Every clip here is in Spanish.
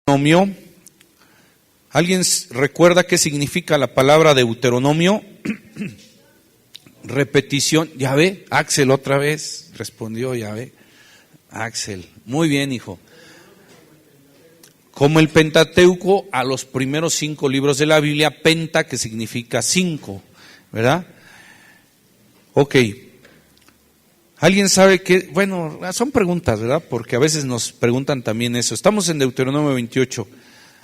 Deuteronomio. ¿Alguien recuerda qué significa la palabra Deuteronomio? Repetición. ¿Ya ve? Axel otra vez respondió, ya ve. Axel, muy bien, hijo. Como el Pentateuco a los primeros 5 libros de la Biblia, penta que significa 5, ¿verdad? Ok. ¿Alguien sabe qué? Bueno, son preguntas, ¿verdad? Porque a veces nos preguntan también eso. Estamos en Deuteronomio 28.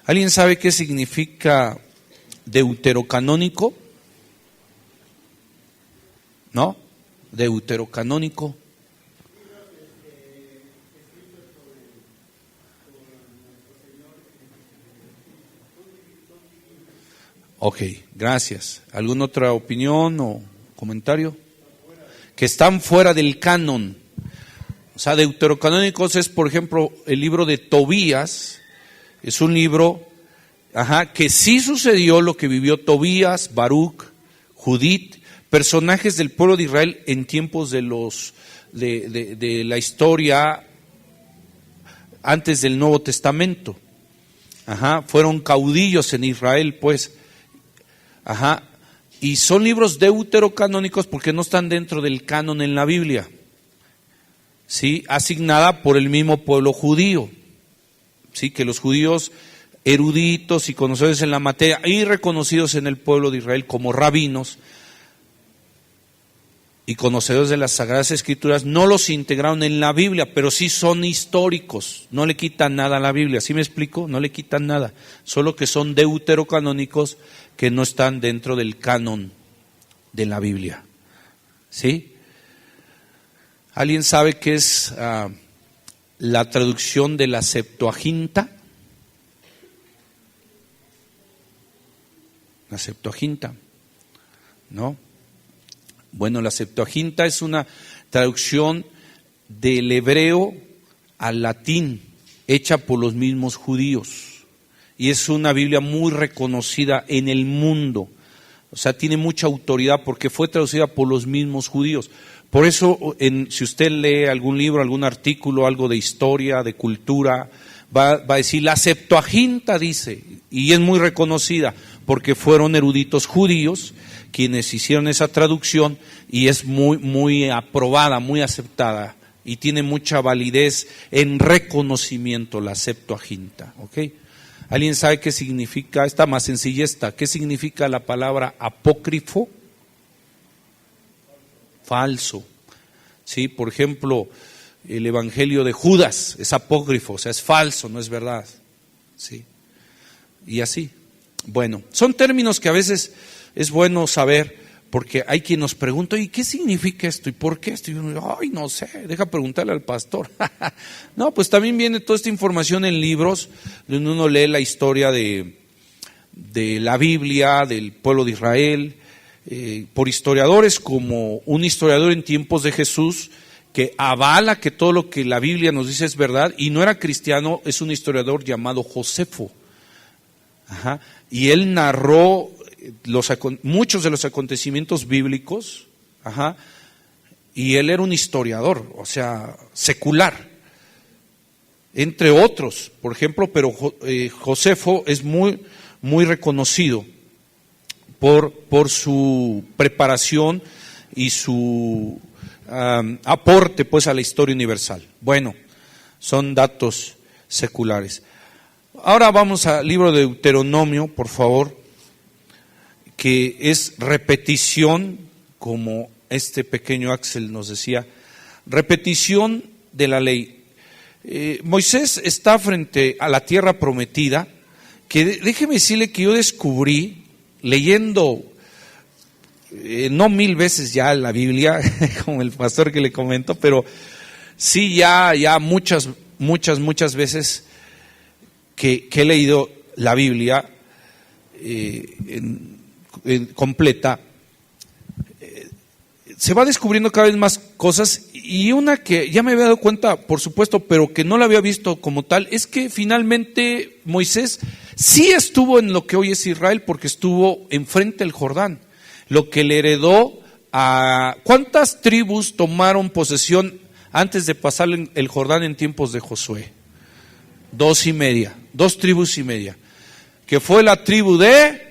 ¿Alguien sabe qué significa deuterocanónico? ¿No? Deuterocanónico. Ok, gracias. ¿Alguna otra opinión o comentario? Que están fuera del canon. O sea, deuterocanónicos es, por ejemplo, el libro de Tobías. Es un libro, que sí sucedió lo que vivió Tobías, Baruch, Judith, personajes del pueblo de Israel en tiempos de la historia antes del Nuevo Testamento. Fueron caudillos en Israel, pues. Y son libros deuterocanónicos porque no están dentro del canon en la Biblia, ¿sí? Asignada por el mismo pueblo judío, ¿sí? Que los judíos eruditos y conocedores en la materia y reconocidos en el pueblo de Israel como rabinos y conocedores de las Sagradas Escrituras no los integraron en la Biblia, pero sí son históricos, no le quitan nada a la Biblia, ¿sí me explico? No le quitan nada, solo que son deuterocanónicos que no están dentro del canon de la Biblia, ¿sí? ¿Alguien sabe qué es la traducción de la Septuaginta? La Septuaginta, ¿no? Bueno, la Septuaginta es una traducción del hebreo al latín, hecha por los mismos judíos. Y es una Biblia muy reconocida en el mundo. O sea, tiene mucha autoridad porque fue traducida por los mismos judíos. Por eso, si usted lee algún libro, algún artículo, algo de historia, de cultura, va a decir, la Septuaginta dice, y es muy reconocida porque fueron eruditos judíos quienes hicieron esa traducción y es muy, muy aprobada, muy aceptada y tiene mucha validez en reconocimiento la Septuaginta, ¿ok? ¿Alguien sabe qué significa? Está más sencilla esta. ¿Qué significa la palabra apócrifo? Falso. Sí, por ejemplo, el Evangelio de Judas es apócrifo, o sea, es falso, no es verdad. Sí. Y así. Bueno, son términos que a veces es bueno saber, porque hay quien nos pregunta, ¿y qué significa esto? ¿Y por qué esto? Y uno, ay, no sé, deja preguntarle al pastor. No, pues también viene toda esta información en libros, donde uno lee la historia de la Biblia, del pueblo de Israel, por historiadores como un historiador en tiempos de Jesús, que avala que todo lo que la Biblia nos dice es verdad, y no era cristiano, es un historiador llamado Josefo. Y él narró muchos de los acontecimientos bíblicos, y él era un historiador, o sea, secular, entre otros, por ejemplo, pero Josefo es muy, muy reconocido por su preparación y su aporte pues a la historia universal. Bueno, son datos seculares. Ahora vamos al libro de Deuteronomio, por favor, que es repetición, como este pequeño Axel nos decía, repetición de la ley. Moisés está frente a la tierra prometida, que déjeme decirle que yo descubrí, leyendo, no 1000 veces ya la Biblia, como el pastor que le comentó, pero sí ya muchas veces que he leído la Biblia completa, se va descubriendo cada vez más cosas, y una que ya me había dado cuenta, por supuesto, pero que no la había visto como tal, es que finalmente Moisés sí estuvo en lo que hoy es Israel, porque estuvo enfrente del Jordán, lo que le heredó a... ¿Cuántas tribus tomaron posesión antes de pasar el Jordán en tiempos de Josué? 2.5. 2 tribus y media, que fue la tribu de,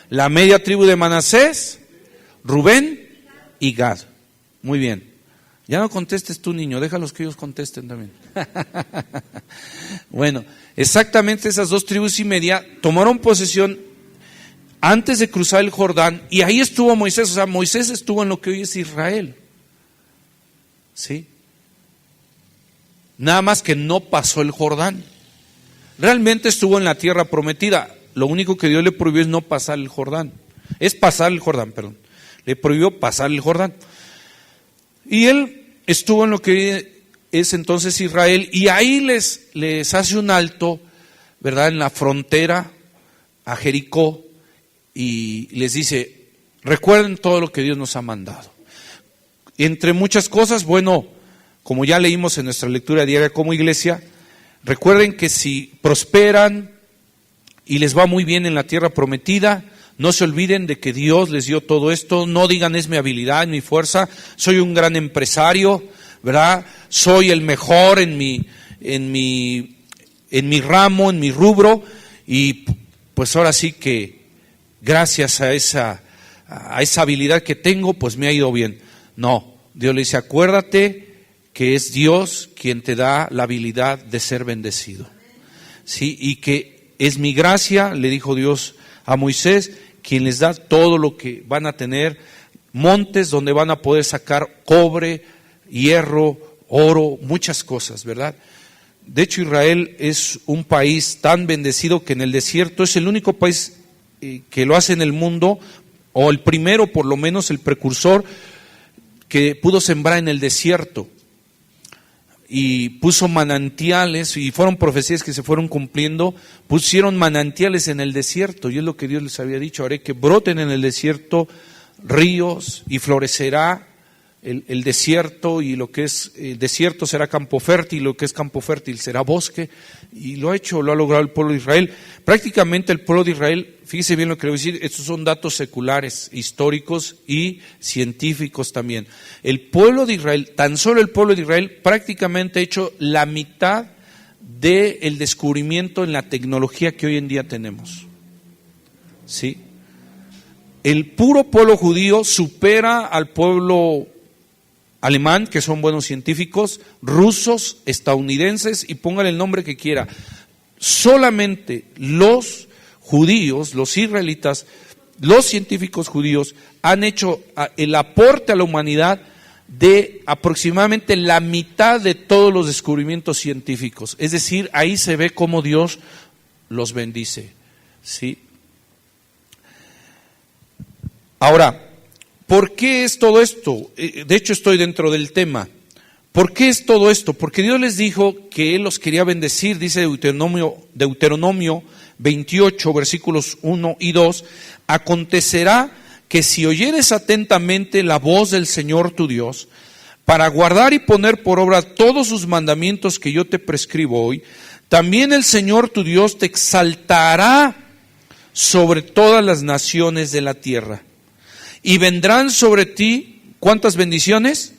la media tribu de Manasés, Rubén y Gad. Muy bien. Ya no contestes tú, niño, déjalos que ellos contesten también. Bueno, exactamente esas 2 tribus y media tomaron posesión antes de cruzar el Jordán, y ahí estuvo Moisés. O sea, Moisés estuvo en lo que hoy es Israel. ¿Sí? Nada más que no pasó el Jordán. Realmente estuvo en la tierra prometida. Lo único que Dios le prohibió es no pasar el Jordán. Es pasar el Jordán, perdón. Le prohibió pasar el Jordán. Y él estuvo en lo que es entonces Israel, y ahí les hace un alto, ¿verdad?, en la frontera a Jericó, y les dice: recuerden todo lo que Dios nos ha mandado. Entre muchas cosas, bueno, como ya leímos en nuestra lectura diaria como iglesia, recuerden que si prosperan y les va muy bien en la tierra prometida, no se olviden de que Dios les dio todo esto. No digan: es mi habilidad, mi fuerza, soy un gran empresario, ¿verdad? Soy el mejor en mi ramo, en mi rubro, y pues ahora sí que gracias a esa habilidad que tengo, pues me ha ido bien. No, Dios le dice: acuérdate que es Dios quien te da la habilidad de ser bendecido. Sí, y que es mi gracia, le dijo Dios a Moisés, quien les da todo lo que van a tener, montes donde van a poder sacar cobre, hierro, oro, muchas cosas, ¿verdad? De hecho, Israel es un país tan bendecido que en el desierto es el único país que lo hace en el mundo, o el primero, por lo menos el precursor, que pudo sembrar en el desierto y puso manantiales, y fueron profecías que se fueron cumpliendo. Pusieron manantiales en el desierto, y es lo que Dios les había dicho: haré que broten en el desierto ríos, y florecerá el desierto, y lo que es desierto será campo fértil, y lo que es campo fértil será bosque. Y lo ha hecho, lo ha logrado el pueblo de Israel. Prácticamente el pueblo de Israel, fíjese bien lo que le voy a decir, estos son datos seculares, históricos y científicos también. El pueblo de Israel, tan solo el pueblo de Israel, prácticamente ha hecho la mitad del descubrimiento en la tecnología que hoy en día tenemos. ¿Sí? El puro pueblo judío supera al pueblo alemán, que son buenos científicos, rusos, estadounidenses, y póngale el nombre que quiera. Solamente los judíos, los israelitas, los científicos judíos han hecho el aporte a la humanidad de aproximadamente la mitad de todos los descubrimientos científicos. Es decir, ahí se ve cómo Dios los bendice. ¿Sí? Ahora, ¿por qué es todo esto? De hecho, estoy dentro del tema. ¿Por qué es todo esto? Porque Dios les dijo que Él los quería bendecir. Dice Deuteronomio 28, versículos 1 y 2. Acontecerá que si oyeres atentamente la voz del Señor tu Dios, para guardar y poner por obra todos sus mandamientos que yo te prescribo hoy, también el Señor tu Dios te exaltará sobre todas las naciones de la tierra. Y vendrán sobre ti, ¿cuántas bendiciones?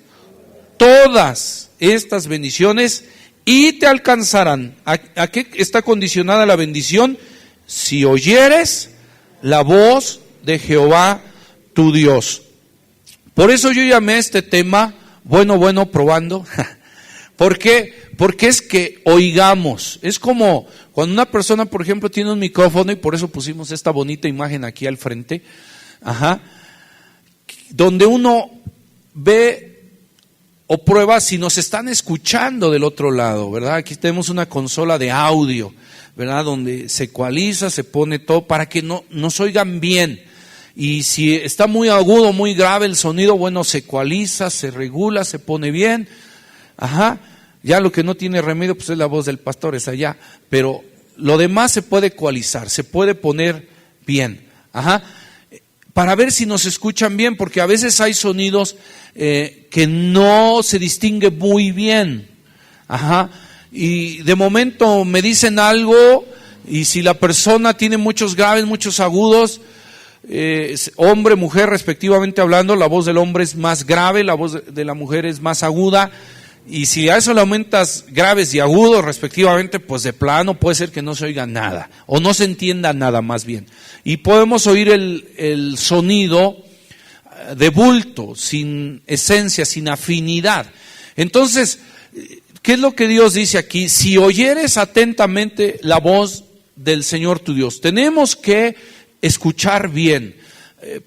Todas estas bendiciones, y te alcanzarán. ¿A qué está condicionada la bendición? Si oyeres la voz de Jehová tu Dios. Por eso yo llamé a este tema bueno, probando. ¿Por qué? Porque es que oigamos. Es como cuando una persona, por ejemplo, tiene un micrófono, y por eso pusimos esta bonita imagen aquí al frente. Donde uno ve o prueba si nos están escuchando del otro lado, ¿verdad? Aquí tenemos una consola de audio, ¿verdad? Donde se ecualiza, se pone todo para que nos oigan bien. Y si está muy agudo, muy grave el sonido, bueno, se ecualiza, se regula, se pone bien. Ya lo que no tiene remedio, pues es la voz del pastor, es allá. Pero lo demás se puede ecualizar, se puede poner bien. Para ver si nos escuchan bien, porque a veces hay sonidos que no se distingue muy bien. Y de momento me dicen algo, y si la persona tiene muchos graves, muchos agudos, hombre, mujer respectivamente hablando, la voz del hombre es más grave, la voz de la mujer es más aguda, Y si a eso le aumentas graves y agudos respectivamente, pues de plano puede ser que no se oiga nada, o no se entienda nada más bien. Y podemos oír el sonido de bulto, sin esencia, sin afinidad. Entonces, ¿qué es lo que Dios dice aquí? Si oyeres atentamente la voz del Señor tu Dios, tenemos que escuchar bien.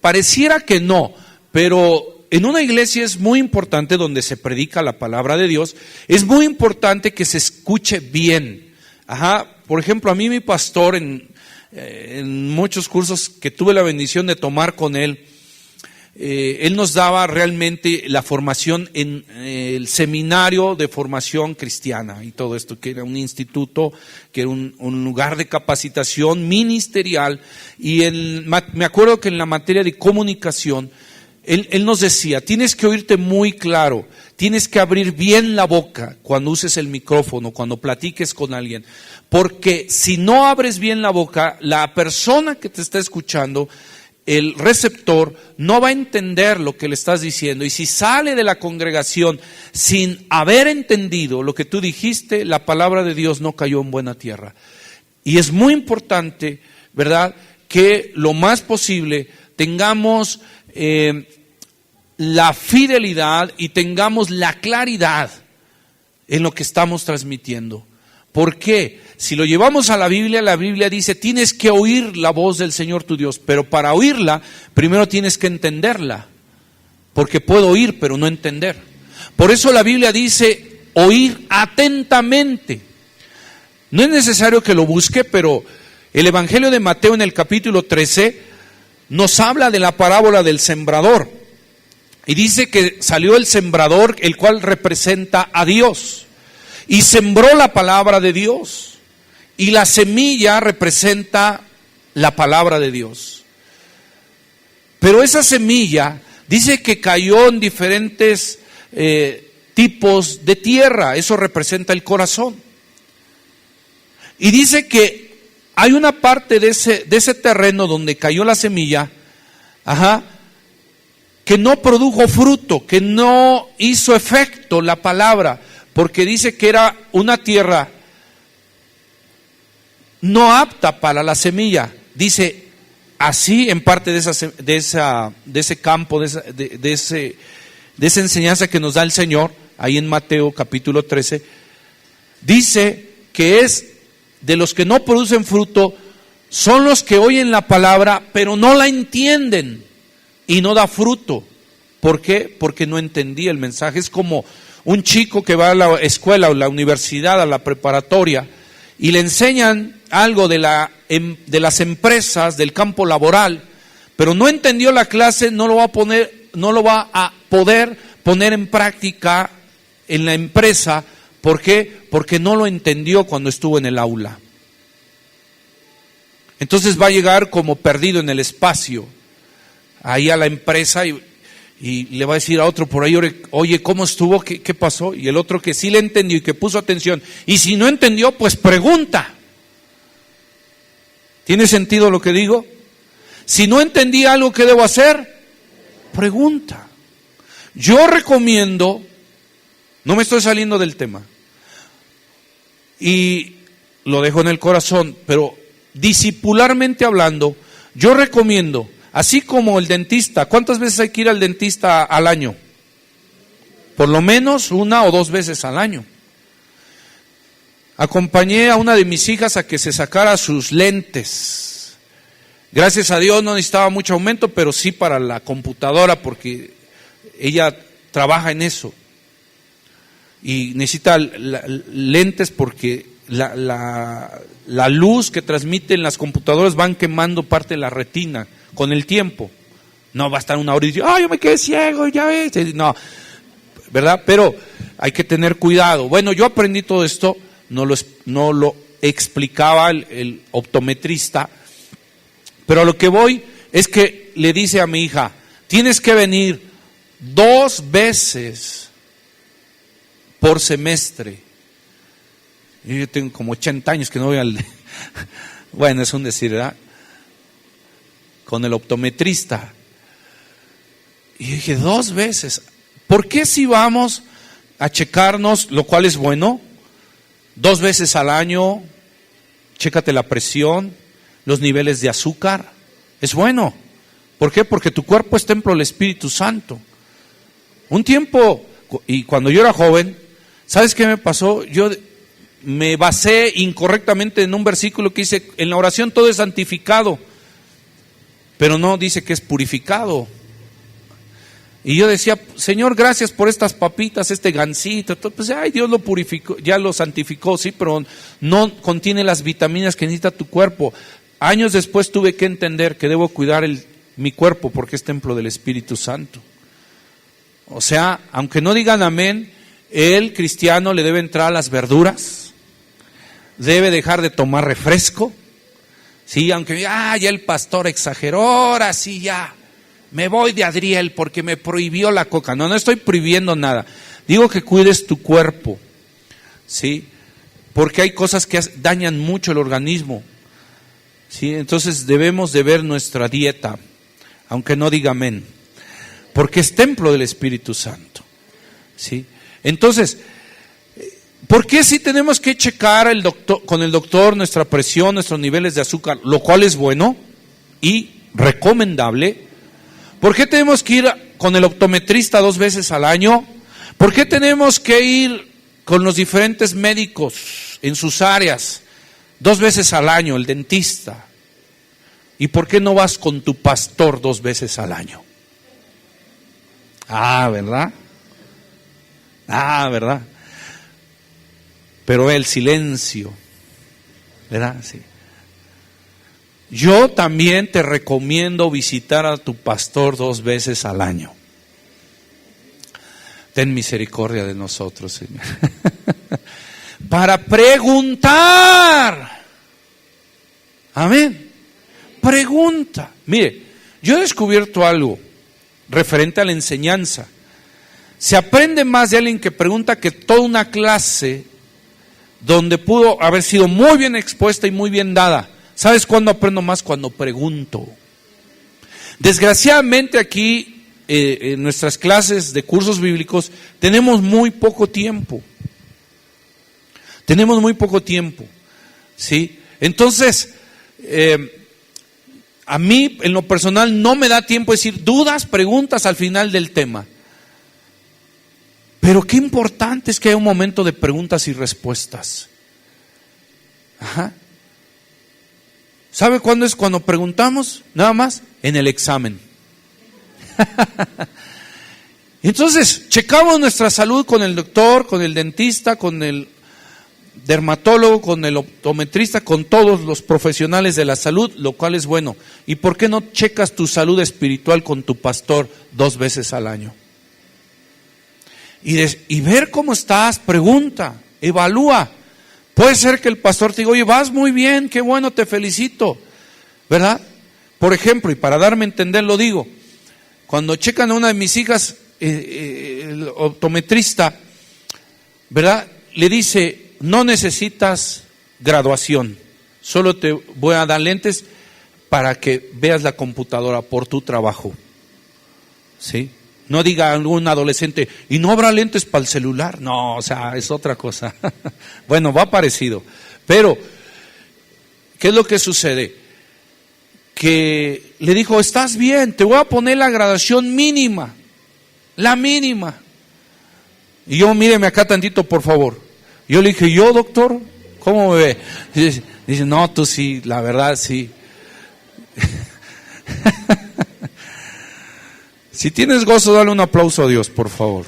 Pareciera que no, pero en una iglesia es muy importante, donde se predica la palabra de Dios, es muy importante que se escuche bien. Por ejemplo, a mí mi pastor, en muchos cursos que tuve la bendición de tomar con él nos daba realmente la formación en el seminario de formación cristiana y todo esto, que era un instituto, que era un lugar de capacitación ministerial. Y me acuerdo que en la materia de comunicación, Él nos decía, tienes que oírte muy claro, tienes que abrir bien la boca cuando uses el micrófono, cuando platiques con alguien, porque si no abres bien la boca, la persona que te está escuchando, el receptor, no va a entender lo que le estás diciendo, y si sale de la congregación sin haber entendido lo que tú dijiste, la palabra de Dios no cayó en buena tierra. Y es muy importante, ¿verdad?, que lo más posible tengamos la fidelidad y tengamos la claridad en lo que estamos transmitiendo. ¿Por qué? Si lo llevamos a la Biblia dice, tienes que oír la voz del Señor tu Dios, pero para oírla, primero tienes que entenderla, porque puedo oír pero no entender. Por eso la Biblia dice, oír atentamente. No es necesario que lo busque, pero el Evangelio de Mateo en el capítulo 13 nos habla de la parábola del sembrador. Y dice que salió el sembrador, el cual representa a Dios, y sembró la palabra de Dios. Y la semilla representa la palabra de Dios. Pero esa semilla dice que cayó en diferentes tipos de tierra. Eso representa el corazón. Y dice que hay una parte de ese terreno donde cayó la semilla, que no produjo fruto, que no hizo efecto la palabra, porque dice que era una tierra no apta para la semilla. Dice así en parte de ese campo, de esa enseñanza que nos da el Señor, ahí en Mateo capítulo 13, dice que es de los que no producen fruto, son los que oyen la palabra, pero no la entienden y no da fruto. ¿Por qué? Porque no entendía el mensaje. Es como un chico que va a la escuela o la universidad, a la preparatoria, y le enseñan algo de las empresas, del campo laboral, pero no entendió la clase, no lo va a poder poner en práctica en la empresa. ¿Por qué? Porque no lo entendió cuando estuvo en el aula. Entonces va a llegar como perdido en el espacio, ahí a la empresa, y le va a decir a otro por ahí, oye, ¿cómo estuvo? ¿Qué pasó? Y el otro que sí le entendió y que puso atención. Y si no entendió, pues pregunta. ¿Tiene sentido lo que digo? Si no entendí algo, ¿qué debo hacer? Pregunta. Yo recomiendo, no me estoy saliendo del tema, y lo dejo en el corazón, pero discipularmente hablando, yo recomiendo, así como el dentista, ¿cuántas veces hay que ir al dentista al año? Por lo menos 1 o 2 veces al año. Acompañé a una de mis hijas a que se sacara sus lentes. Gracias a Dios no necesitaba mucho aumento, pero sí para la computadora, porque ella trabaja en eso. Y necesita lentes porque la luz que transmiten las computadoras van quemando parte de la retina con el tiempo. No va a estar 1 hora y decir, yo me quedé ciego, ya ves. No, ¿verdad? Pero hay que tener cuidado. Bueno, yo aprendí todo esto, no lo explicaba el optometrista, pero a lo que voy es que le dice a mi hija, tienes que venir 2 veces por semestre. Y yo tengo como 80 años que no voy al... Bueno, es un decir, ¿verdad? Con el optometrista. Y dije, 2 veces. ¿Por qué si vamos a checarnos, lo cual es bueno. 2 veces al año, chécate la presión, los niveles de azúcar. Es bueno. ¿Por qué? Porque tu cuerpo es templo del Espíritu Santo. Un tiempo, y cuando yo era joven, ¿sabes qué me pasó? Yo me basé incorrectamente en un versículo que dice, en la oración todo es santificado, pero no dice que es purificado. Y yo decía, Señor, gracias por estas papitas, este gansito. Pues, ay, Dios lo purificó, ya lo santificó, sí, pero no contiene las vitaminas que necesita tu cuerpo. Años después tuve que entender que debo cuidar mi cuerpo porque es templo del Espíritu Santo. O sea, aunque no digan amén, el cristiano le debe entrar a las verduras, debe dejar de tomar refresco. Sí, aunque ya el pastor exageró, ahora sí ya. Me voy de Adriel porque me prohibió la coca. No estoy prohibiendo nada. Digo que cuides tu cuerpo, ¿sí? Porque hay cosas que dañan mucho el organismo, ¿sí? Entonces debemos de ver nuestra dieta, aunque no diga amén, porque es templo del Espíritu Santo, ¿sí? Entonces, ¿por qué si tenemos que checar con el doctor nuestra presión, nuestros niveles de azúcar, lo cual es bueno y recomendable? ¿Por qué tenemos que ir con el optometrista 2 veces al año? ¿Por qué tenemos que ir con los diferentes médicos en sus áreas 2 veces al año, el dentista? ¿Y por qué no vas con tu pastor 2 veces al año? ¿Verdad? ¿Verdad? Pero el silencio, ¿verdad? Sí. Yo también te recomiendo visitar a tu pastor 2 veces al año. Ten misericordia de nosotros, Señor. Para preguntar. Amén. Pregunta. Mire, yo he descubierto algo referente a la enseñanza. Se aprende más de alguien que pregunta que toda una clase donde pudo haber sido muy bien expuesta y muy bien dada. ¿Sabes cuándo aprendo más? Cuando pregunto. Desgraciadamente aquí, en nuestras clases de cursos bíblicos, tenemos muy poco tiempo. Tenemos muy poco tiempo, ¿sí? Entonces, a mí, en lo personal, no me da tiempo de decir dudas, preguntas al final del tema. Pero qué importante es que haya un momento de preguntas y respuestas. Ajá. ¿Sabe cuándo es cuando preguntamos? Nada más en el examen. Entonces, checamos nuestra salud con el doctor, con el dentista, con el dermatólogo, con el optometrista, con todos los profesionales de la salud, lo cual es bueno. ¿Y por qué no checas tu salud espiritual con tu pastor 2 veces al año? Y ver cómo estás, pregunta, evalúa. Puede ser que el pastor te diga, oye, vas muy bien, qué bueno, te felicito, ¿verdad? Por ejemplo, y para darme a entender lo digo, cuando checan a una de mis hijas, el optometrista, ¿verdad? Le dice, no necesitas graduación, solo te voy a dar lentes para que veas la computadora por tu trabajo, ¿sí? No diga algún adolescente, ¿y no habrá lentes para el celular? No, o sea, es otra cosa. Bueno, va parecido. Pero, ¿qué es lo que sucede? Que le dijo, estás bien, te voy a poner la graduación mínima. La mínima. Y yo, míreme acá tantito, por favor. Yo le dije, ¿yo, doctor? ¿Cómo me ve? Dice, no, tú sí, la verdad sí. Si tienes gozo, dale un aplauso a Dios, por favor.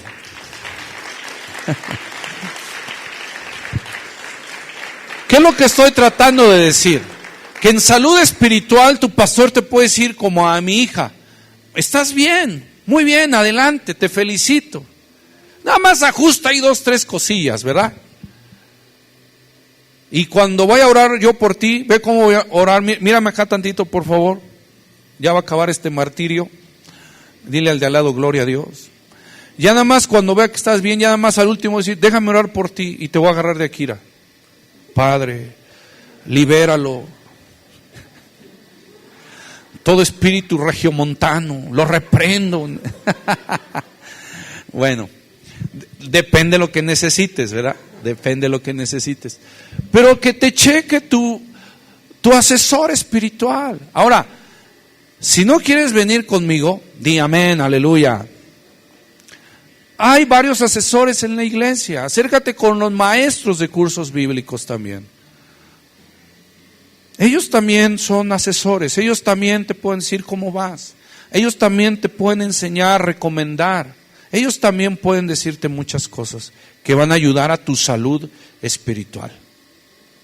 ¿Qué es lo que estoy tratando de decir? Que en salud espiritual tu pastor te puede decir como a mi hija, estás bien, muy bien, adelante, te felicito. Nada más ajusta ahí 2, 3 cosillas, ¿verdad? Y cuando vaya a orar yo por ti, ve cómo voy a orar, mírame acá tantito, por favor. Ya va a acabar este martirio. Dile al de al lado, gloria a Dios. Ya nada más cuando vea que estás bien, ya nada más al último decir, déjame orar por ti y te voy a agarrar de aquí. Padre, libéralo. Todo espíritu regiomontano, lo reprendo. Bueno, Depende de lo que necesites, ¿verdad? Depende de lo que necesites. Pero que te cheque tu asesor espiritual. Ahora, si no quieres venir conmigo, di amén, aleluya. Hay varios asesores en la iglesia. Acércate con los maestros de cursos bíblicos también. Ellos también son asesores. Ellos también te pueden decir cómo vas. Ellos también te pueden enseñar, recomendar. Ellos también pueden decirte muchas cosas que van a ayudar a tu salud espiritual.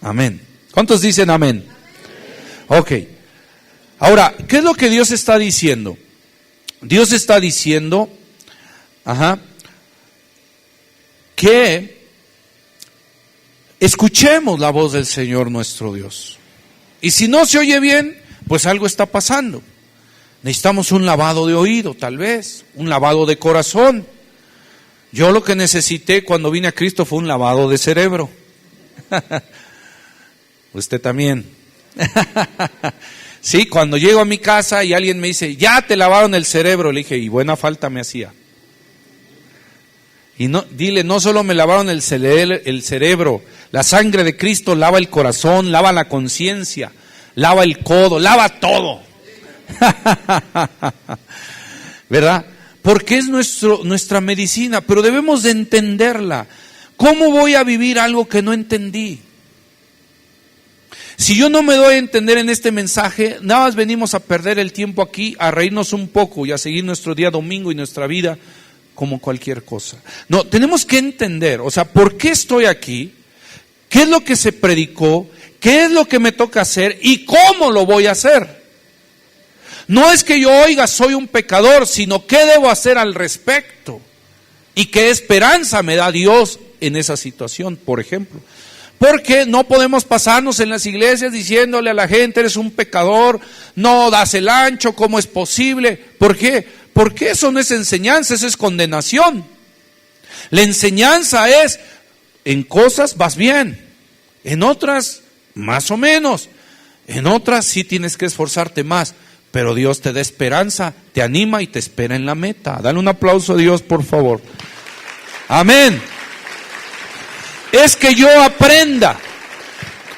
Amén. ¿Cuántos dicen amén? Ok. Ahora, ¿qué es lo que Dios está diciendo? Dios está diciendo, que escuchemos la voz del Señor nuestro Dios. Y si no se oye bien, pues algo está pasando. Necesitamos un lavado de oído, tal vez, un lavado de corazón. Yo lo que necesité cuando vine a Cristo fue un lavado de cerebro. Usted también. Sí, cuando llego a mi casa y alguien me dice, ya te lavaron el cerebro, le dije, y buena falta me hacía. Y no, dile, no solo me lavaron el cerebro, la sangre de Cristo lava el corazón, lava la conciencia, lava el codo, lava todo. ¿Verdad? Porque es nuestra medicina, pero debemos de entenderla. ¿Cómo voy a vivir algo que no entendí? Si yo no me doy a entender en este mensaje, nada más venimos a perder el tiempo aquí, a reírnos un poco y a seguir nuestro día domingo y nuestra vida como cualquier cosa. No, tenemos que entender, o sea, ¿por qué estoy aquí? ¿Qué es lo que se predicó? ¿Qué es lo que me toca hacer? ¿Y cómo lo voy a hacer? No es que yo oiga, soy un pecador, sino qué debo hacer al respecto. Y qué esperanza me da Dios en esa situación, por ejemplo. Porque no podemos pasarnos en las iglesias diciéndole a la gente, eres un pecador, no das el ancho, ¿cómo es posible? ¿Por qué? Porque eso no es enseñanza, eso es condenación. La enseñanza es, en cosas vas bien, en otras más o menos, en otras sí tienes que esforzarte más, pero Dios te da esperanza, te anima y te espera en la meta. Dale un aplauso a Dios, por favor. Amén. Es que yo aprenda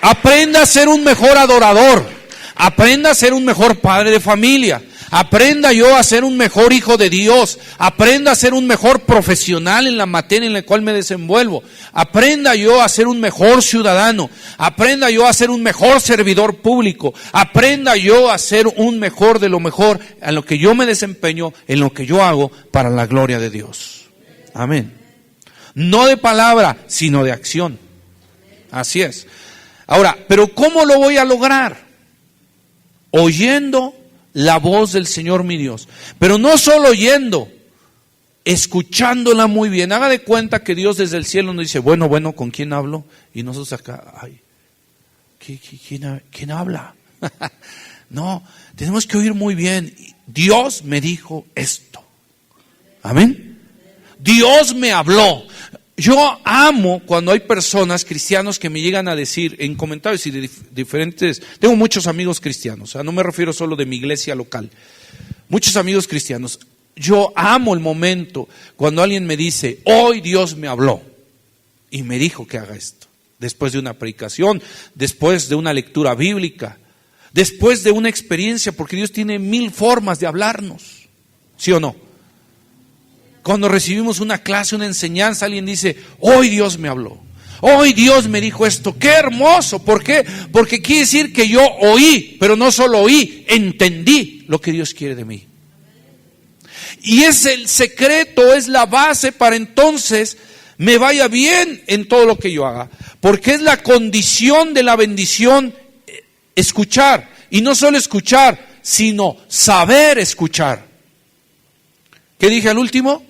a ser un mejor adorador, aprenda a ser un mejor padre de familia, aprenda yo a ser un mejor hijo de Dios, aprenda a ser un mejor profesional en la materia en la cual me desenvuelvo, aprenda yo a ser un mejor ciudadano, aprenda yo a ser un mejor servidor público, aprenda yo a ser un mejor de lo mejor en lo que yo me desempeño, en lo que yo hago para la gloria de Dios. Amén. No de palabra, sino de acción. Así es. Ahora, ¿pero cómo lo voy a lograr? Oyendo la voz del Señor mi Dios. Pero no solo oyendo, escuchándola muy bien. Haga de cuenta que Dios desde el cielo nos dice, bueno, ¿con quién hablo? Y nosotros acá, ay, ¿quién habla? No, tenemos que oír muy bien. Dios me dijo esto. Amén. Dios me habló. Yo amo cuando hay personas, cristianos, que me llegan a decir en comentarios y de diferentes, tengo muchos amigos cristianos, o sea, no me refiero solo de mi iglesia local, muchos amigos cristianos. Yo amo el momento cuando alguien me dice, hoy Dios me habló y me dijo que haga esto, después de una predicación, después de una lectura bíblica, después de una experiencia, porque Dios tiene 1000 formas de hablarnos, ¿sí o no? Cuando recibimos una clase, una enseñanza, alguien dice, hoy Dios me habló, hoy Dios me dijo esto. ¡Qué hermoso! ¿Por qué? Porque quiere decir que yo oí, pero no solo oí, entendí lo que Dios quiere de mí. Y es el secreto, es la base para entonces me vaya bien en todo lo que yo haga. Porque es la condición de la bendición escuchar. Y no solo escuchar, sino saber escuchar. ¿Qué dije al último?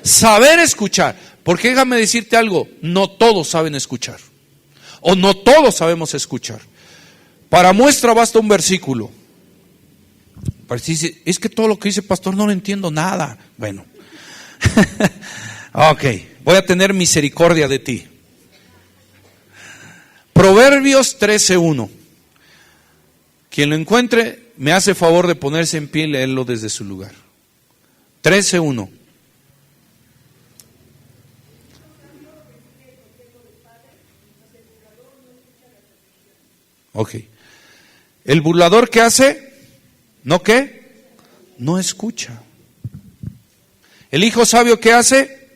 Saber escuchar, porque déjame decirte algo, no todos saben escuchar, o no todos sabemos escuchar. Para muestra basta un versículo. Es que todo lo que dice pastor no lo entiendo nada. Bueno, ok, voy a tener misericordia de ti. Proverbios 13:1. Quien lo encuentre, me hace favor de ponerse en pie y leerlo desde su lugar. 13:1. Ok. ¿El burlador qué hace? ¿No qué? No escucha. ¿El hijo sabio qué hace?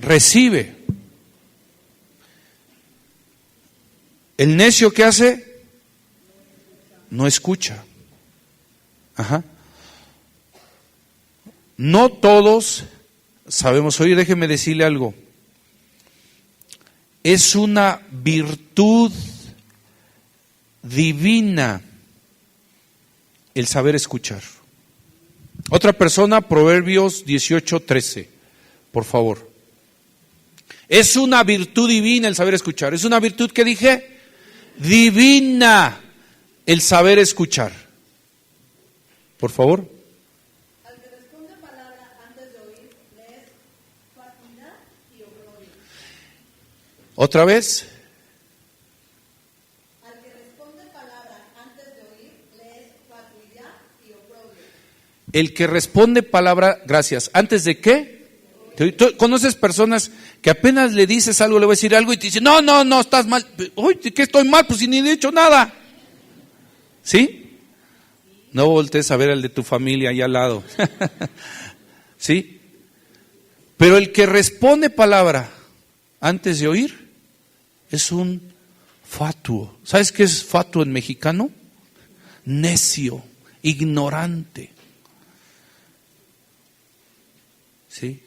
Recibe. ¿El necio qué hace? No escucha. Ajá. No todos sabemos oír. Déjeme decirle algo. Es una virtud divina el saber escuchar. Otra persona, Proverbios 18:13, por favor. Es una virtud divina el saber escuchar. Es una virtud que dije, divina el saber escuchar. Por favor. Al que responde palabra antes de oír, le es fatuidad y oprobio. Otra vez. Al que responde palabra antes de oír, le es fatuidad y oprobio. El que responde palabra, gracias, ¿antes de qué? ¿Tú conoces personas que apenas le dices algo, le voy a decir algo y te dicen, no, estás mal? Uy, ¿qué estoy mal? Pues si ni he dicho nada. ¿Sí? No voltees a ver al de tu familia allá al lado. ¿Sí? Pero el que responde palabra antes de oír es un fatuo. ¿Sabes qué es fatuo en mexicano? Necio, ignorante. ¿Sí?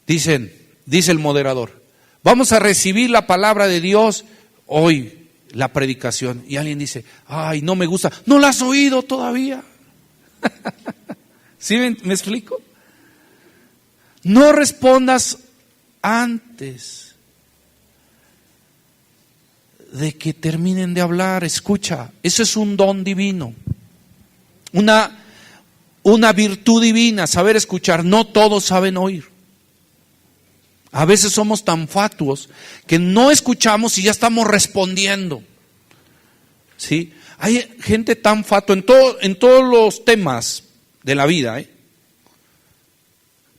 Dice el moderador, vamos a recibir la palabra de Dios hoy, la predicación. Y alguien dice, ay, no me gusta. ¿No la has oído todavía? ¿Sí me explico? No respondas antes de que terminen de hablar. Escucha, eso es un don divino. Una virtud divina, saber escuchar. No todos saben oír. A veces somos tan fatuos que no escuchamos y ya estamos respondiendo. ¿Sí? Hay gente tan fatua en todos los temas de la vida.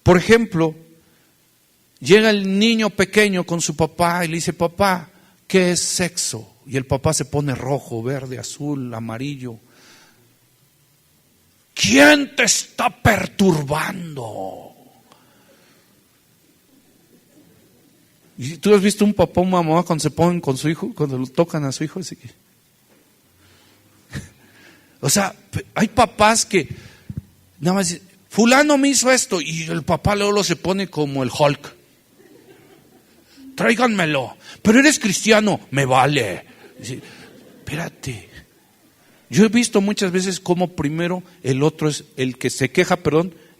Por ejemplo, llega el niño pequeño con su papá y le dice, papá, ¿qué es sexo? Y el papá se pone rojo, verde, azul, amarillo. ¿Quién te está perturbando? ¿Y tú has visto un papá o una mamá cuando se ponen con su hijo, cuando lo tocan a su hijo? Así que... O sea, hay papás que nada más dicen, fulano me hizo esto, y el papá luego se pone como el Hulk. Tráiganmelo. Pero eres cristiano, me vale. Dice, espérate. Yo he visto muchas veces cómo primero el otro es el que se queja,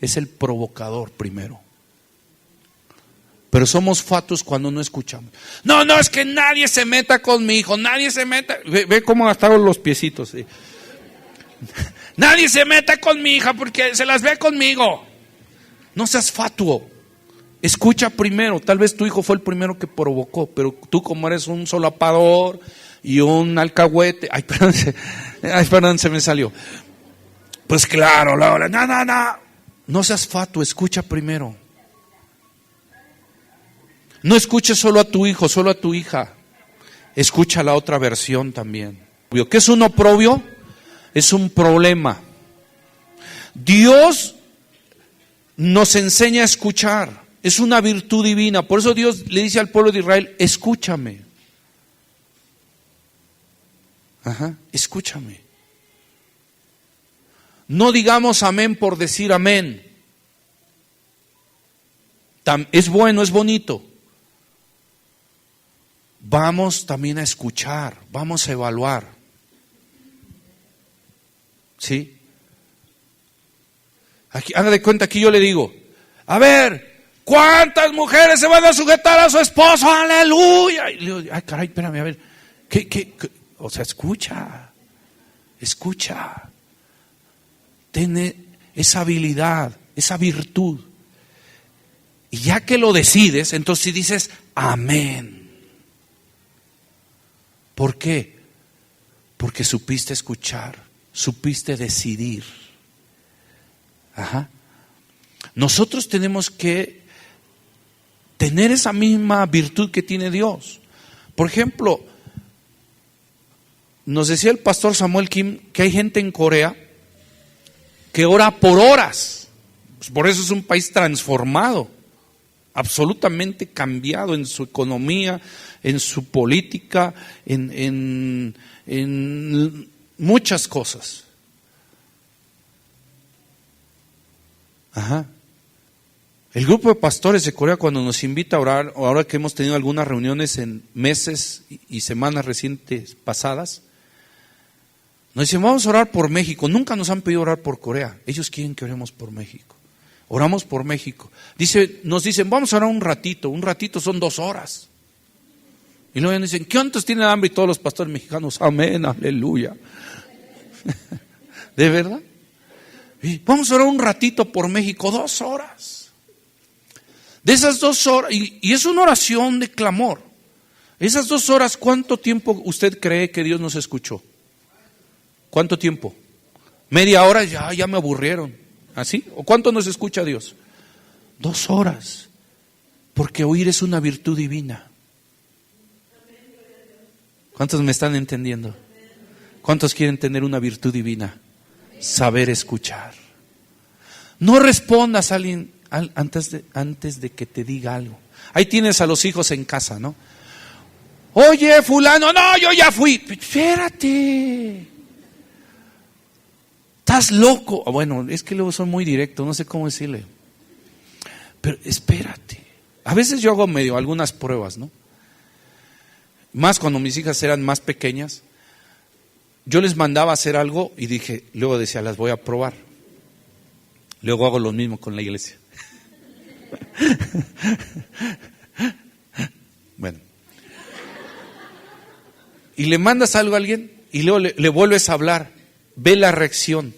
es el provocador primero. Pero somos fatuos cuando no escuchamos. No, es que nadie se meta con mi hijo, nadie se meta. Ve cómo gastaron los piecitos. ¿Sí? Nadie se meta con mi hija porque se las ve conmigo. No seas fatuo. Escucha primero. Tal vez tu hijo fue el primero que provocó, pero tú como eres un solapador y un alcahuete. Ay, perdón, se me salió. Pues claro, Laura, no. No seas fatuo, escucha primero. No escuches solo a tu hijo, solo a tu hija. Escucha la otra versión también. ¿Qué es un oprobio? Es un problema. Dios nos enseña a escuchar. Es una virtud divina. Por eso Dios le dice al pueblo de Israel, escúchame. Escúchame. No digamos amén por decir amén. Es bueno, es bonito. Vamos también a escuchar, vamos a evaluar. ¿Sí? Aquí, haga de cuenta que yo le digo, a ver, ¿cuántas mujeres se van a sujetar a su esposo? ¡Aleluya! Y le digo, ay, caray, espérame, a ver, ¿qué? O sea, escucha. Tiene esa habilidad, esa virtud. Y ya que lo decides, entonces si dices, amén. ¿Por qué? Porque supiste escuchar, supiste decidir. Nosotros tenemos que tener esa misma virtud que tiene Dios. Por ejemplo, nos decía el pastor Samuel Kim que hay gente en Corea que ora por horas. Por eso es un país transformado, absolutamente cambiado en su economía, en su política, en muchas cosas. Ajá. El grupo de pastores de Corea, cuando nos invita a orar, o ahora que hemos tenido algunas reuniones en meses y semanas recientes pasadas, nos dicen, vamos a orar por México. Nunca nos han pedido orar por Corea. Ellos quieren que oremos por México. Oramos por México. Nos dicen, vamos a orar un ratito son 2 horas. Y luego nos dicen, ¿cuántos tienen hambre? Y todos los pastores mexicanos, amén, aleluya. ¿De verdad? Y vamos a orar un ratito por México, 2 horas. De esas 2 horas, y es una oración de clamor. Esas 2 horas, ¿cuánto tiempo usted cree que Dios nos escuchó? ¿Cuánto tiempo? ¿Media hora? Ya me aburrieron. ¿Así? ¿O cuánto nos escucha Dios? 2 horas. Porque oír es una virtud divina. ¿Cuántos me están entendiendo? ¿Cuántos quieren tener una virtud divina? Saber escuchar. No respondas a alguien antes de que te diga algo. Ahí tienes a los hijos en casa, ¿no? Oye, fulano, no, yo ya fui. Espérate. Estás loco. Bueno, es que luego son muy directos, no sé cómo decirle. Pero espérate. A veces yo hago algunas pruebas, ¿no? Más cuando mis hijas eran más pequeñas. Yo les mandaba a hacer algo y luego decía, las voy a probar. Luego hago lo mismo con la iglesia. Bueno. Y le mandas algo a alguien y luego le vuelves a hablar. Ve la reacción.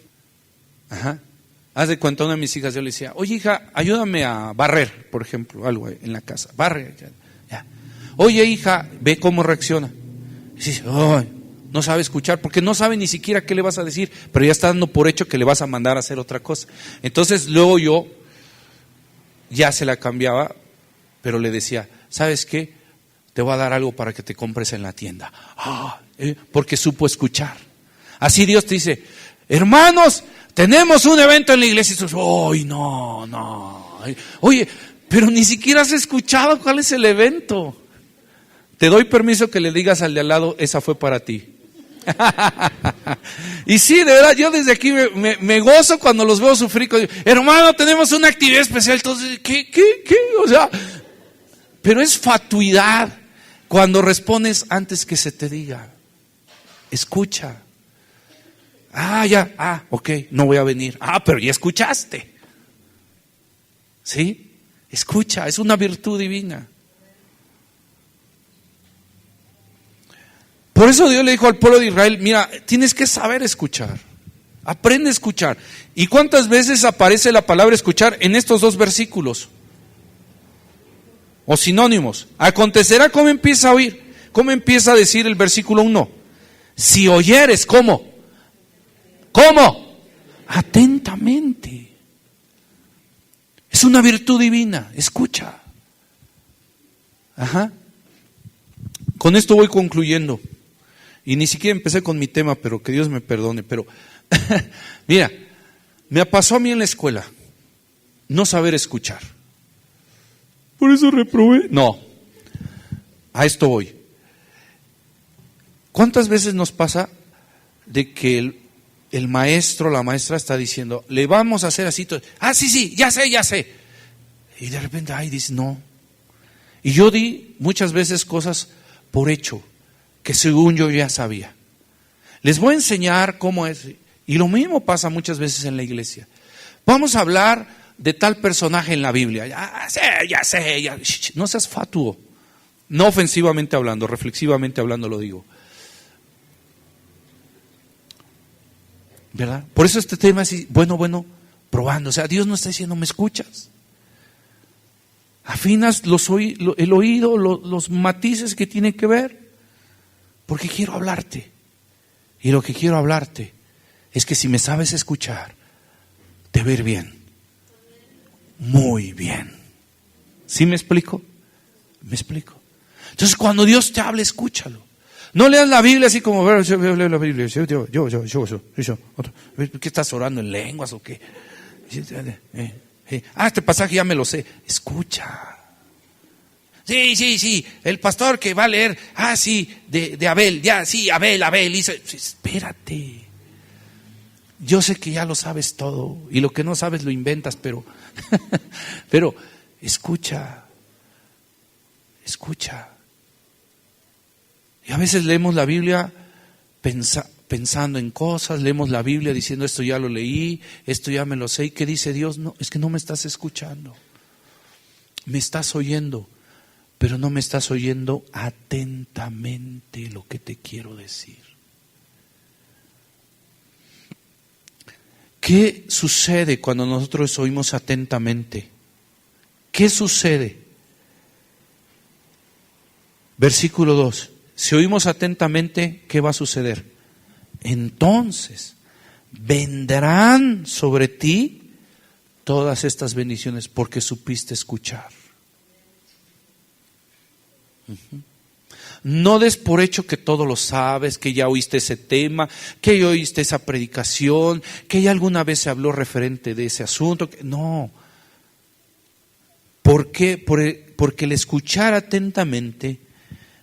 Ajá. Haz de cuenta, una de mis hijas, yo le decía, oye hija, ayúdame a barrer, por ejemplo, algo en la casa. Barre. Ya. Oye hija, ve cómo reacciona. Y dice, no sabe escuchar, porque no sabe ni siquiera qué le vas a decir, pero ya está dando por hecho que le vas a mandar a hacer otra cosa. Entonces luego yo ya se la cambiaba, pero le decía, ¿sabes qué? Te voy a dar algo para que te compres en la tienda. Porque supo escuchar. Así Dios te dice, hermanos, tenemos un evento en la iglesia. Y tú, no. Oye, pero ni siquiera has escuchado cuál es el evento. Te doy permiso que le digas al de al lado, esa fue para ti. Y sí, de verdad, yo desde aquí me gozo cuando los veo sufrir. Hermano, tenemos una actividad especial. Entonces, ¿qué? O sea, pero es fatuidad cuando respondes antes que se te diga. Escucha. Ok, no voy a venir. Pero ya escuchaste. ¿Sí? Escucha, es una virtud divina. Por eso Dios le dijo al pueblo de Israel, mira, tienes que saber escuchar. Aprende a escuchar. ¿Y cuántas veces aparece la palabra escuchar en estos 2 versículos? O sinónimos. Acontecerá, ¿cómo empieza a oír? ¿Cómo empieza a decir el versículo 1? Si oyeres, ¿cómo? ¿Cómo? Atentamente. Es una virtud divina. Escucha. Ajá. Con esto voy concluyendo. Y ni siquiera empecé con mi tema, pero que Dios me perdone. Pero, mira, me pasó a mí en la escuela no saber escuchar. ¿Por eso reprobé? No. A esto voy. ¿Cuántas veces nos pasa de que el maestro, la maestra está diciendo, le vamos a hacer así? Sí, ya sé. Y de repente, dice, no. Y yo di muchas veces cosas por hecho, que según yo ya sabía. Les voy a enseñar cómo es. Y lo mismo pasa muchas veces en la iglesia. Vamos a hablar de tal personaje en la Biblia. Ya sé. No seas fatuo. No ofensivamente hablando, reflexivamente hablando lo digo. ¿Verdad? Por eso este tema es bueno, probando. O sea, Dios no está diciendo, ¿me escuchas? Afinas el oído, los matices que tiene que ver. Porque quiero hablarte. Y lo que quiero hablarte es que si me sabes escuchar, te va a ir bien. Muy bien. ¿Sí me explico? ¿Me explico? Entonces cuando Dios te hable, escúchalo. No leas la Biblia así como, yo leo la Biblia, ¿qué estás orando en lenguas o qué? Este pasaje ya me lo sé. Escucha. Sí, el pastor que va a leer, sí, de Abel, ya, sí, Abel, dice, espérate. Yo sé que ya lo sabes todo, y lo que no sabes lo inventas, pero escucha. Y a veces leemos la Biblia pensando en cosas, leemos la Biblia diciendo esto ya lo leí, esto ya me lo sé. ¿Y qué dice Dios? No, es que no me estás escuchando. Me estás oyendo, pero no me estás oyendo atentamente lo que te quiero decir. ¿Qué sucede cuando nosotros oímos atentamente? ¿Qué sucede? Versículo 2. Si oímos atentamente, ¿qué va a suceder? Entonces vendrán sobre ti todas estas bendiciones porque supiste escuchar. No des por hecho que todo lo sabes, que ya oíste ese tema, que ya oíste esa predicación, que ya alguna vez se habló referente de ese asunto. No. ¿Por qué? Porque el escuchar atentamente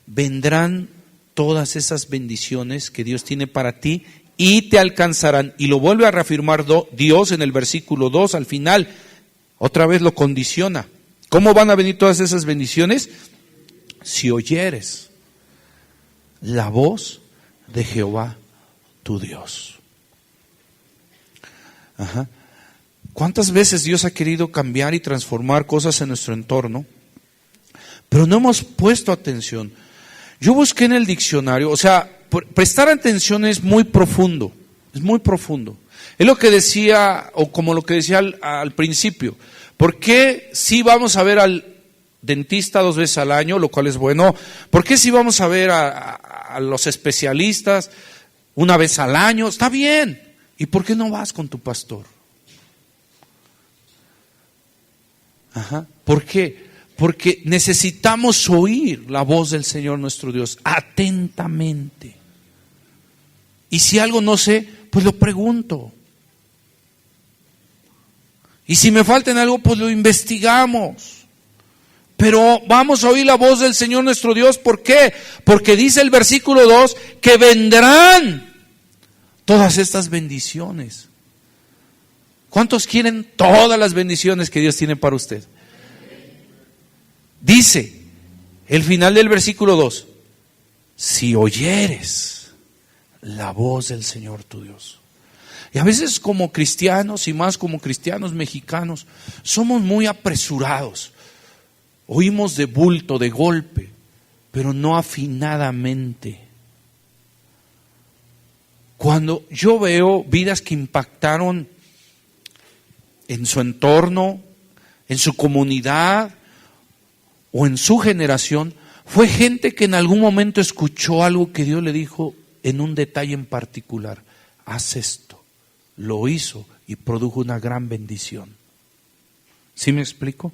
vendrán todas esas bendiciones que Dios tiene para ti y te alcanzarán. Y lo vuelve a reafirmar Dios en el versículo 2 al final. Otra vez lo condiciona. ¿Cómo van a venir todas esas bendiciones? Si oyeres la voz de Jehová tu Dios. ¿Cuántas veces Dios ha querido cambiar y transformar cosas en nuestro entorno? Pero no hemos puesto atención. Yo busqué en el diccionario, o sea, prestar atención es muy profundo, es muy profundo. Es lo que decía, o como lo que decía al principio. ¿Por qué si vamos a ver al dentista 2 veces al año, lo cual es bueno? ¿Por qué si vamos a ver a los especialistas 1 vez al año? Está bien. ¿Y por qué no vas con tu pastor? ¿Por qué? Porque necesitamos oír la voz del Señor nuestro Dios atentamente. Y si algo no sé, pues lo pregunto. Y si me falta en algo, pues lo investigamos. Pero vamos a oír la voz del Señor nuestro Dios. ¿Por qué? Porque dice el versículo 2 que vendrán todas estas bendiciones. ¿Cuántos quieren todas las bendiciones que Dios tiene para usted? Dice el final del versículo 2, si oyeres la voz del Señor tu Dios. Y a veces como cristianos, y más como cristianos mexicanos, somos muy apresurados. Oímos de bulto, de golpe, pero no afinadamente. Cuando yo veo vidas que impactaron en su entorno, en su comunidad, o en su generación, fue gente que en algún momento escuchó algo que Dios le dijo en un detalle en particular. Haz esto. Lo hizo y produjo una gran bendición. ¿Sí me explico?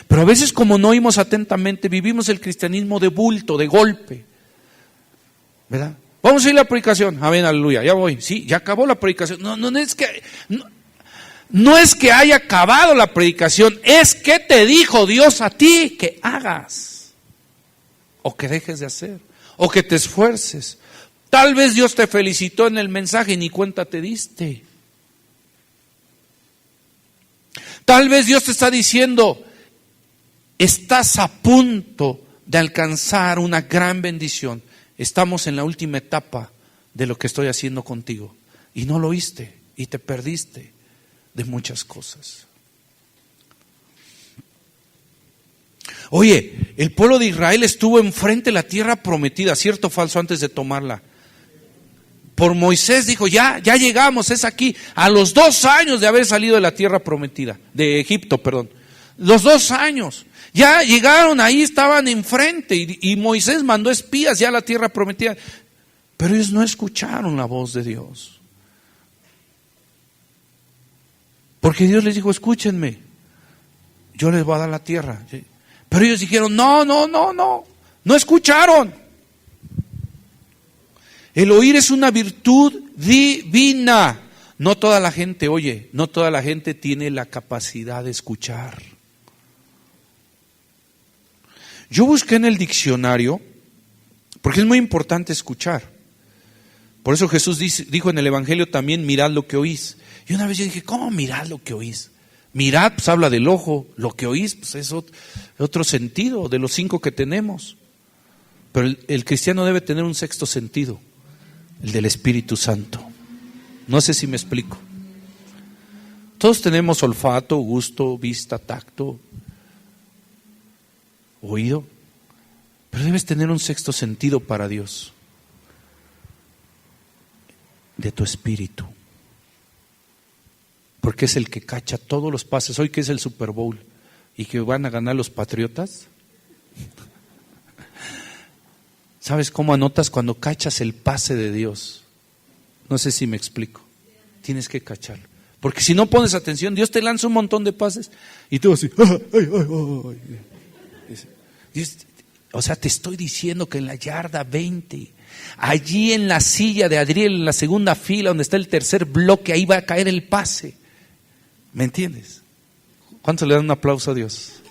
Pero a veces como no oímos atentamente, vivimos el cristianismo de bulto, de golpe. ¿Verdad? Vamos a ir a la predicación. Amén, aleluya, ya voy. Sí, ya acabó la predicación. No es que haya acabado la predicación, es que te dijo Dios a ti que hagas, o que dejes de hacer, o que te esfuerces. Tal vez Dios te felicitó en el mensaje y ni cuenta te diste. Tal vez Dios te está diciendo, estás a punto de alcanzar una gran bendición. Estamos en la última etapa de lo que estoy haciendo contigo. Y no lo oíste y te perdiste de muchas cosas. Oye, el pueblo de Israel estuvo enfrente de la tierra prometida, ¿cierto o falso? Antes de tomarla. Por Moisés dijo, ya llegamos, es aquí. A los 2 años de haber salido de la tierra prometida, de Egipto, perdón. Los 2 años. Ya llegaron, ahí estaban enfrente y Moisés mandó espías ya a la tierra prometida. Pero ellos no escucharon la voz de Dios. Porque Dios les dijo, escúchenme, yo les voy a dar la tierra. Pero ellos dijeron, no escucharon. El oír es una virtud divina. No toda la gente oye, no toda la gente tiene la capacidad de escuchar. Yo busqué en el diccionario, porque es muy importante escuchar. Por eso Jesús dijo en el Evangelio también, mirad lo que oís. Y una vez yo dije, ¿cómo mirad lo que oís? Mirad, pues habla del ojo, lo que oís, pues es otro sentido de los 5 que tenemos. Pero el cristiano debe tener un sexto sentido, el del Espíritu Santo. No sé si me explico. Todos tenemos olfato, gusto, vista, tacto, oído, pero debes tener un sexto sentido para Dios, de tu espíritu, porque es el que cacha todos los pases. Hoy que es el Super Bowl y que van a ganar los Patriotas, ¿sabes cómo anotas? Cuando cachas el pase de Dios. No sé si me explico. Tienes que cacharlo, porque si no pones atención, Dios te lanza un montón de pases y tú así, Dios, o sea, te estoy diciendo que en la yarda 20, allí en la silla de Adriel, en la segunda fila, donde está el tercer bloque, ahí va a caer el pase. ¿Me entiendes? ¿Cuántos le dan un aplauso a Dios?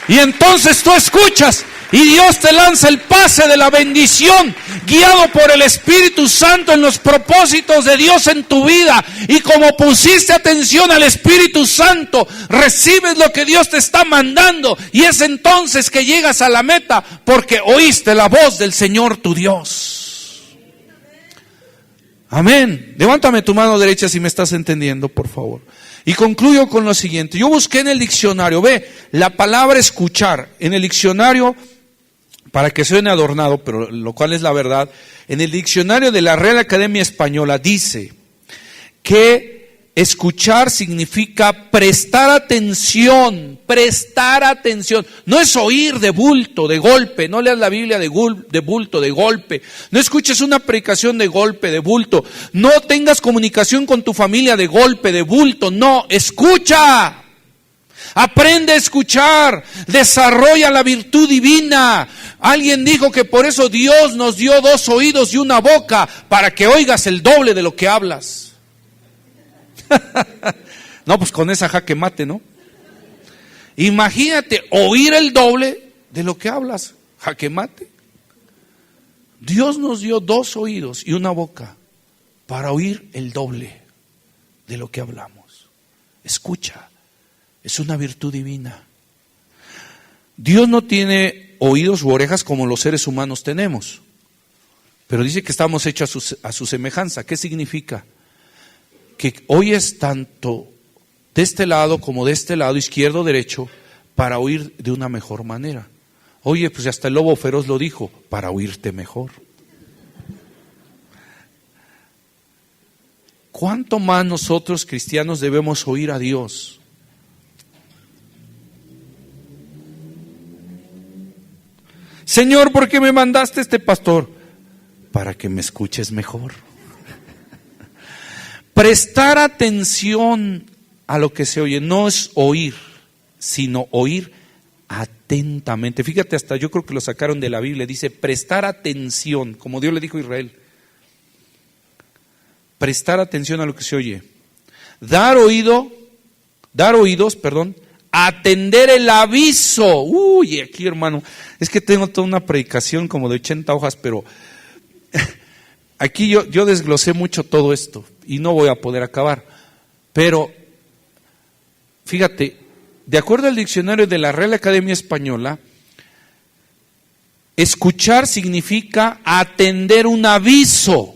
Y entonces tú escuchas y Dios te lanza el pase de la bendición, guiado por el Espíritu Santo en los propósitos de Dios en tu vida. Y como pusiste atención al Espíritu Santo, recibes lo que Dios te está mandando. Y es entonces que llegas a la meta, porque oíste la voz del Señor tu Dios. Amén. Levántame tu mano derecha si me estás entendiendo, por favor. Y concluyo con lo siguiente. Yo busqué en el diccionario, la palabra escuchar en el diccionario, para que suene adornado, pero lo cual es la verdad. En el diccionario de la Real Academia Española dice que escuchar significa prestar atención. No es oír de bulto, de golpe. No leas la Biblia de bulto, de golpe. No escuches una predicación de golpe, de bulto. No tengas comunicación con tu familia de golpe, de bulto. No, escucha. Aprende a escuchar. Desarrolla la virtud divina. Alguien dijo que por eso Dios nos dio 2 oídos y una boca, para que oigas el doble de lo que hablas. No, pues con esa jaque mate, ¿no? Imagínate oír el doble de lo que hablas. Jaque mate. Dios nos dio 2 oídos y una boca para oír el doble de lo que hablamos. Escucha, es una virtud divina. Dios no tiene oídos u orejas como los seres humanos tenemos, pero dice que estamos hechos a su semejanza. ¿Qué significa? Que oyes tanto de este lado como de este lado, izquierdo, derecho, para oír de una mejor manera. Oye, pues hasta el lobo feroz lo dijo, para oírte mejor. ¿Cuánto más nosotros cristianos debemos oír a Dios? Señor, ¿por qué me mandaste este pastor? Para que me escuches mejor. Prestar atención a lo que se oye, no es oír, sino oír atentamente. Fíjate, hasta yo creo que lo sacaron de la Biblia, dice prestar atención, como Dios le dijo a Israel. Prestar atención a lo que se oye. Dar oídos, atender el aviso. Uy, aquí hermano, es que tengo toda una predicación como de 80 hojas, pero aquí yo desglosé mucho todo esto y no voy a poder acabar. Pero, fíjate, de acuerdo al diccionario de la Real Academia Española, escuchar significa atender un aviso.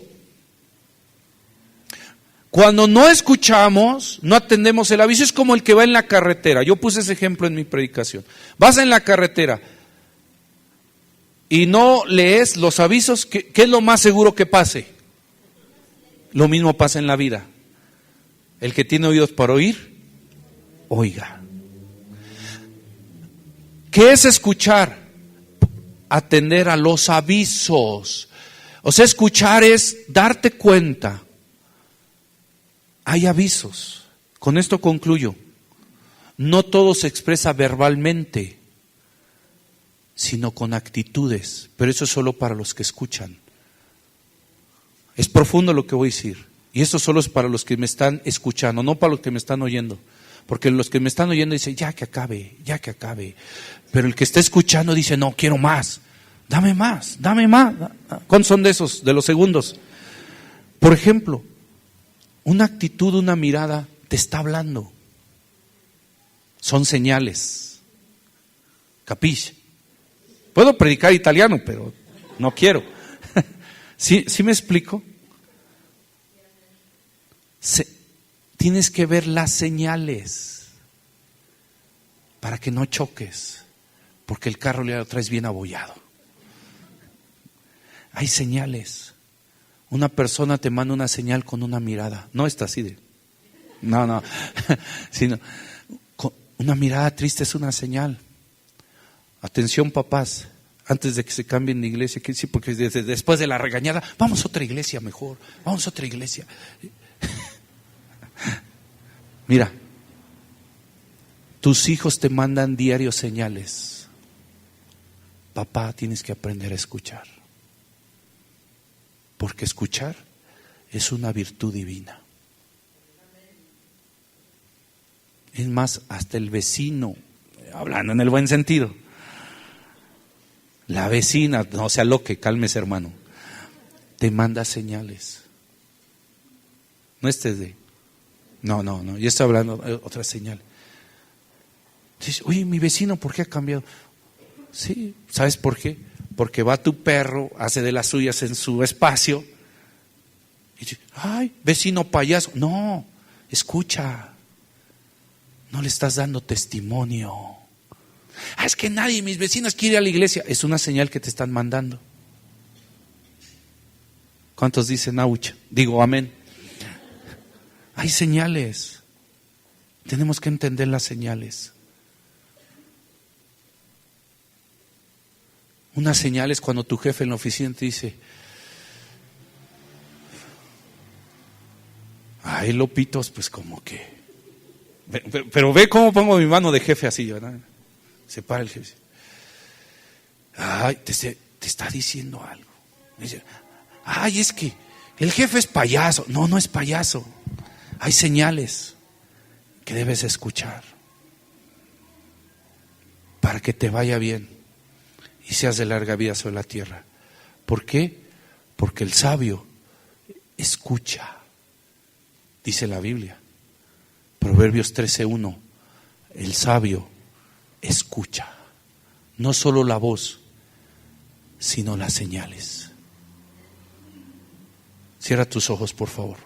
Cuando no escuchamos, no atendemos el aviso, es como el que va en la carretera. Yo puse ese ejemplo en mi predicación. Vas en la carretera y no lees los avisos, ¿qué es lo más seguro que pase? Lo mismo pasa en la vida. El que tiene oídos para oír, oiga. ¿Qué es escuchar? Atender a los avisos. O sea, escuchar es darte cuenta. Hay avisos. Con esto concluyo. no todo se expresa verbalmente, sino con actitudes, pero eso es solo para los que escuchan. Es profundo lo que voy a decir, y eso solo es para los que me están escuchando, no para los que me están oyendo, porque los que me están oyendo dicen, ya que acabe, pero el que está escuchando dice, no, quiero más, dame más. ¿Cuántos son de esos, de los segundos? Por ejemplo, una actitud, una mirada te está hablando, son señales. ¿Capisce? Puedo predicar italiano, pero no quiero. ¿Sí me explico? Tienes que ver las señales para que no choques, porque el carro ya lo traes bien abollado. Hay señales. Una persona te manda una señal con una mirada, no está así de, no, sino una mirada triste es una señal. Atención, papás, antes de que se cambien de iglesia, que sí, porque después de la regañada, vamos a otra iglesia mejor, vamos a otra iglesia. Mira, tus hijos te mandan diario señales. Papá, tienes que aprender a escuchar, porque escuchar es una virtud divina. Es más, hasta el vecino, hablando en el buen sentido, la vecina, no sea loque, cálmese hermano, te manda señales. No estés de, no, yo estoy hablando de otra señal. Dices, oye, mi vecino, ¿por qué ha cambiado? Sí, ¿sabes por qué? Porque va tu perro, hace de las suyas en su espacio. Y dice, ay, vecino payaso. No, escucha. No le estás dando testimonio. Es que nadie, mis vecinos, quiere ir a la iglesia. Es una señal que te están mandando. ¿Cuántos dicen aucha? Digo amén. Hay señales. Tenemos que entender las señales. Una señal es cuando tu jefe en la oficina te dice, ay, Lopitos, pues como que, pero ve cómo pongo mi mano de jefe así, ¿verdad? Se para el jefe. Ay, te está diciendo algo. Dice, ay, es que el jefe es payaso. No es payaso. Hay señales que debes escuchar para que te vaya bien y seas de larga vida sobre la tierra. ¿Por qué? Porque el sabio escucha, dice la Biblia. Proverbios 13:1. El sabio escucha, no solo la voz, sino las señales. Cierra tus ojos, por favor.